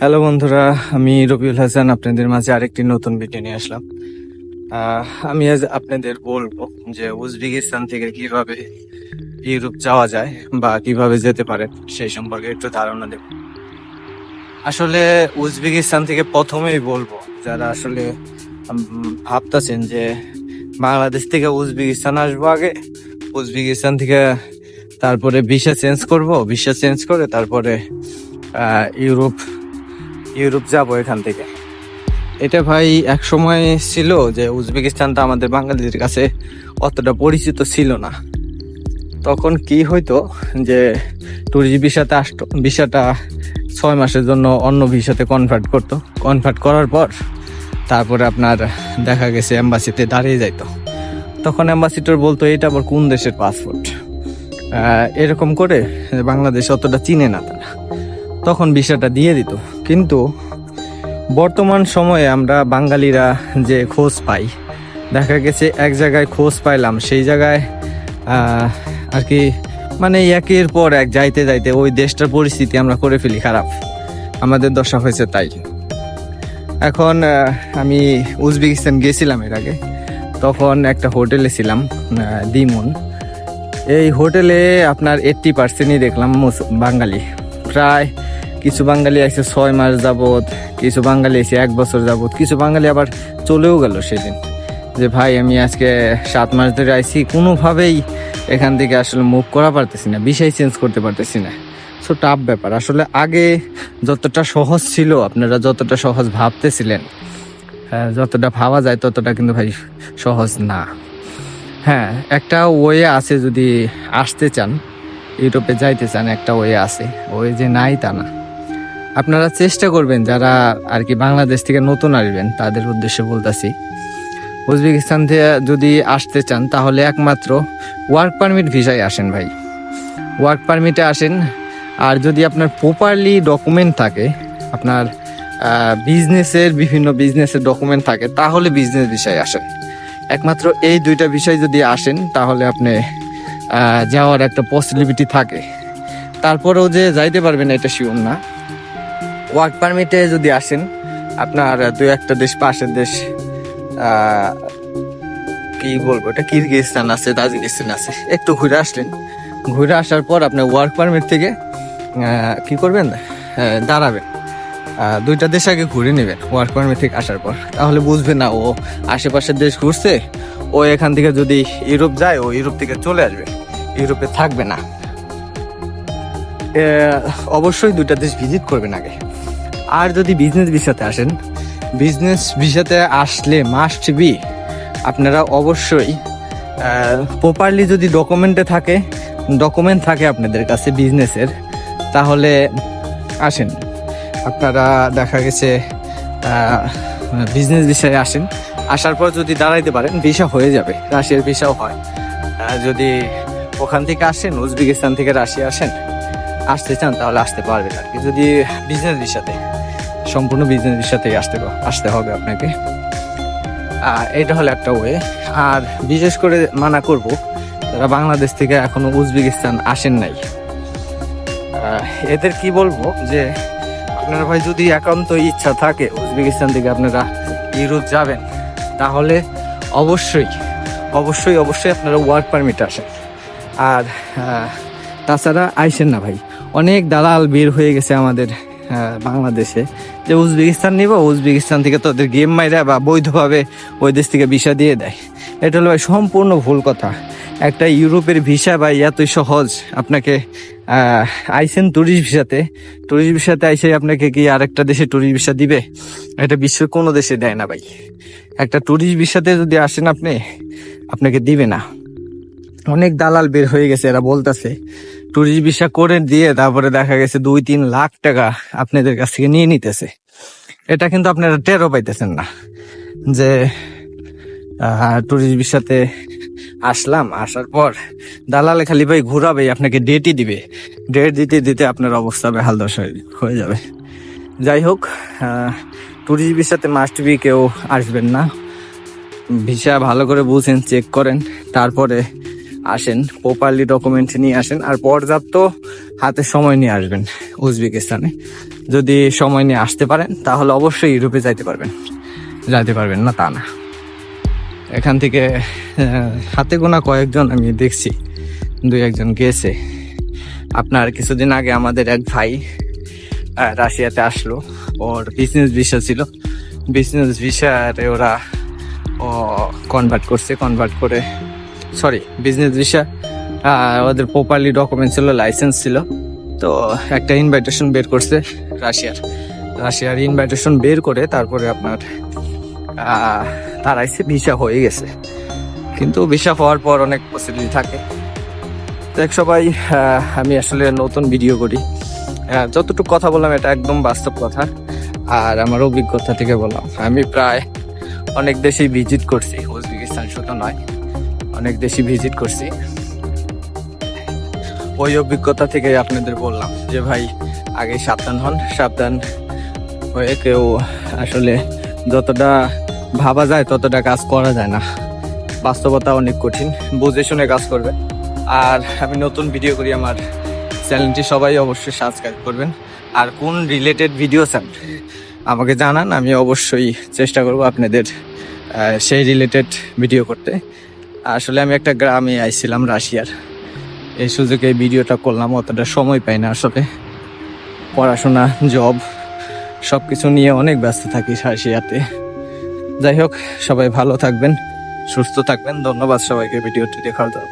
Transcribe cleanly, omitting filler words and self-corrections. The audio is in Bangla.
হ্যালো বন্ধুরা, আমি রবিউল হাসান আপনাদের মাঝে আরেকটি নতুন ভিডিও নিয়ে আসলাম। আমি আজ আপনাদের বলবো যে উজবেকিস্তান থেকে কিভাবে ইউরোপ যাওয়া যায় বা কিভাবে যেতে পারে সেই সম্পর্কে একটু ধারণা দেব। আসলে উজবেকিস্তান থেকে প্রথমেই বলবো, যারা আসলে ভাবতেছেন যে বাংলাদেশ থেকে উজবেকিস্তান আসবো, আগে উজবেকিস্তান থেকে তারপরে ভিসা চেঞ্জ করব, ভিসা চেঞ্জ করে তারপরে ইউরোপ যাবো এখান থেকে। এটা ভাই এক সময় ছিল যে উজবেকিস্তানটা আমাদের বাঙালিদের কাছে অতটা পরিচিত ছিল না। তখন কি হইতো যে ট্যুরিস্ট ভিসাতে আসতো, ভিসাটা 6 মাসের জন্য অন্য ভিসাতে কনভার্ট করার পর তারপরে আপনার দেখা গেছে এম্বাসিতে দাঁড়িয়ে যাইতো। তখন অ্যাম্বাসিডর বলতো এটা আবার কোন দেশের পাসপোর্ট, এরকম করে বাংলাদেশ অতটা চিনে না তারা, তখন ভিসাটা দিয়ে দিত। কিন্তু বর্তমান সময়ে আমরা বাঙালিরা যে খোঁজ পাই, দেখা গেছে এক জায়গায় খোঁজ পাইলাম, সেই জায়গায় আর কি মানে একের পর এক যাইতে যাইতে ওই দেশটার পরিস্থিতি আমরা করে ফেলি খারাপ। আমাদের দশা হয়েছে তাই। এখন আমি উজবেকিস্তান গেছিলাম এর আগে, তখন একটা হোটেলে ছিলাম, দিমুন। এই হোটেলে আপনার 80%ই দেখলাম বাঙালি। প্রায় কিছু বাঙালি আছে 6 মাস যাবত, কিছু বাঙালি আছে 1 বছর যাবত, কিছু বাঙালি আবার চলেও গেল সেদিন যে ভাই আমি আজকে 7 মাস ধরে আইছি, কোনোভাবেই এখান থেকে আসলে মুভ করা পারতেছি না, বিষয় চেঞ্জ করতে পারতেছি না। সো টাফ ব্যাপার। আসলে আগে যতটা সহজ ছিল, আপনারা যতটা সহজ ভাবতেছিলেন, যতটা ভাবা যায় ততটা কিন্তু ভাই সহজ না। হ্যাঁ, একটা ওয়ে আছে, যদি আসতে চান, ইউরোপে যাইতে চান, একটা ওয়ে আছে, ওই যে নাই তা না। আপনারা চেষ্টা করবেন, যারা আর কি বাংলাদেশ থেকে নতুন আসবেন তাদের উদ্দেশ্যে বলতেছি, উজবেকিস্তান থেকে যদি আসতে চান তাহলে একমাত্র ওয়ার্ক পারমিট ভিসায় আসেন ভাই, ওয়ার্ক পারমিটে আসেন। আর যদি আপনার প্রপারলি ডকুমেন্ট থাকে, আপনার বিভিন্ন বিজনেসের ডকুমেন্ট থাকে, তাহলে বিজনেস ভিসায় আসেন। একমাত্র এই দুইটা বিষয় যদি আসেন তাহলে আপনি যাওয়ার একটা পসিবিলিটি থাকে। তারপরেও যে যাইতে পারবেন এটা শিওর না। ওয়ার্ক পারমিটে যদি আসেন, আপনার 2-1টা দেশ, পাশের দেশ, কি বলবো, এটা কিরগিজস্তান আছে, তাজিকিস্তান আছে, একটু ঘুরে আসলেন। ঘুরে আসার পর আপনি ওয়ার্ক পারমিট থেকে কি করবেন, দাঁড়াবেন। 2টা দেশ আগে ঘুরে নেবেন ওয়ার্ক পারমিট থেকে আসার পর, তাহলে বুঝবে না ও আশেপাশের দেশ ঘুরছে, ও এখান থেকে যদি ইউরোপ যায়, ও ইউরোপ থেকে চলে আসবে, ইউরোপে থাকবে না। অবশ্যই 2টা দেশ ভিজিট করবেন আগে। আর যদি বিজনেস ভিসাতে আসেন, বিজনেস ভিসাতে আসলে মাস্ট বি আপনারা অবশ্যই প্রপারলি যদি ডকুমেন্ট থাকে আপনাদের কাছে বিজনেসের, তাহলে আসেন। আপনারা দেখা গেছে বিজনেস ভিসায় আসেন, আসার পর যদি দাঁড়াইতে পারেন ভিসা হয়ে যাবে, রাশিয়ার ভিসাও হয়। যদি ওখান থেকে আসেন, উজবেকিস্তান থেকে রাশিয়া আসতে চান তাহলে আসতে পারবেন আর কি, যদি বিজনেস ভিসাতে, সম্পূর্ণ বিজনেস ভিসাতেই আসতে হবে আপনাকে। এটা হলো একটা ওয়ে। আর বিশেষ করে মানা করব, যারা বাংলাদেশ থেকে এখনো উজবেকিস্তান আসেন নাই, এদের কি বলবো যে আপনারা ভাই যদি একান্ত ইচ্ছা থাকে উজবেকিস্তান থেকে আপনারা ইউরোপ যাবেন, তাহলে অবশ্যই আপনারা ওয়ার্ক পারমিট আসেন। আর তাছাড়া আইসেন না ভাই, অনেক দালাল বের হয়ে গেছে আমাদের বাংলাদেশে, যে উজবেকিস্তান নিব, উজবেকিস্তান থেকে তোদের গেম মাইরা বা বৈধভাবে ওই দেশ থেকে ভিসা দিয়ে দেয়। এটা হলো ভাই সম্পূর্ণ ভুল কথা। একটা ইউরোপের ভিসা ভাই এতই সহজ, আপনাকে আইসেন ট্যুরিস্ট ভিসাতে আইসে আপনাকে কি আরেকটা দেশে ট্যুরিস্ট ভিসা দিবে? এটা বিশ্বের কোনো দেশে দেয় না ভাই। একটা ট্যুরিস্ট ভিসাতে যদি আসেন আপনাকে দিবে না। অনেক দালাল বের হয়ে গেছে, এরা বলতেছে ট্যুরিস্ট ভিসা করে দিয়ে তারপরে দেখা গেছে 2-3 লাখ টাকা আপনাদের কাছ থেকে নিয়ে নিতেছে। এটা কিন্তু আপনারা টেরও পাইতেছেন না যে ট্যুরিস্ট ভিসাতে আসার পর দালালে খালি ভাই ঘুরাবে, আপনাকে ডেটই দিবে, ডেট দিতে আপনার অবস্থা বেহাল দশা হয়ে যাবে। যাই হোক, ট্যুরিস্ট ভিসাতে মাস্ট বি কেউ আসবেন না। ভিসা ভালো করে বুঝেন, চেক করেন, তারপরে আসেন, প্রপারলি ডকুমেন্ট নিয়ে আসেন, আর পর্যাপ্ত হাতে সময় নিয়ে আসবেন উজবেকিস্তানে। যদি সময় নিয়ে আসতে পারেন তাহলে অবশ্যই ইউরোপে যাইতে পারবেন না তা না। এখান থেকে হাতে গোনা কয়েকজন আমি দেখছি, 2-1 জন গেছে। আপনার কিছুদিন আগে আমাদের এক ভাই রাশিয়াতে আসলো, ওর বিজনেস ভিসা ছিল, বিজনেস ভিসারে ওরা কনভার্ট করে বিজনেস ভিসা ওদের প্রপারলি ডকুমেন্ট ছিল, লাইসেন্স ছিল, তো একটা ইনভাইটেশন বের করছে রাশিয়ার ইনভাইটেশন বের করে তারপরে আপনার তার আইসে ভিসা হয়ে গেছে। কিন্তু ভিসা হওয়ার পর অনেক পসিবিলিটি থাকে। দেখ সবাই, আমি আসলে নতুন ভিডিও করি, যতটুকু কথা বললাম এটা একদম বাস্তব কথা, আর আমার অভিজ্ঞতা থেকে বললাম। আমি প্রায় অনেক দেশেই ভিজিট করছি, উজবেকিস্তান শুধু নয়, অনেক দেশই ভিজিট করছি। ওই অভিজ্ঞতা থেকে আপনাদের বললাম যে ভাই আগে সাবধান হয়ে কেউ আসলে যতটা ভাবা যায় ততটা কাজ করা যায় না, বাস্তবতা অনেক কঠিন, বুঝে শুনে কাজ করবে। আর আমি নতুন ভিডিও করি, আমার চ্যানেলটি সবাই অবশ্যই সাবস্ক্রাইব করবেন। আর কোন রিলেটেড ভিডিও চান আমাকে জানান, আমি অবশ্যই চেষ্টা করব আপনাদের সেই রিলেটেড ভিডিও করতে। আসলে আমি একটা গ্রামে আইছিলাম রাশিয়ার, এই সুযোগে এই ভিডিওটা করলাম। অতটা সময় পাই না আসলে, পড়াশোনা, জব সব কিছু নিয়ে অনেক ব্যস্ত থাকি রাশিয়াতে। যাই হোক, সবাই ভালো থাকবেন, সুস্থ থাকবেন। ধন্যবাদ সবাইকে ভিডিওটি দেখার জন্য।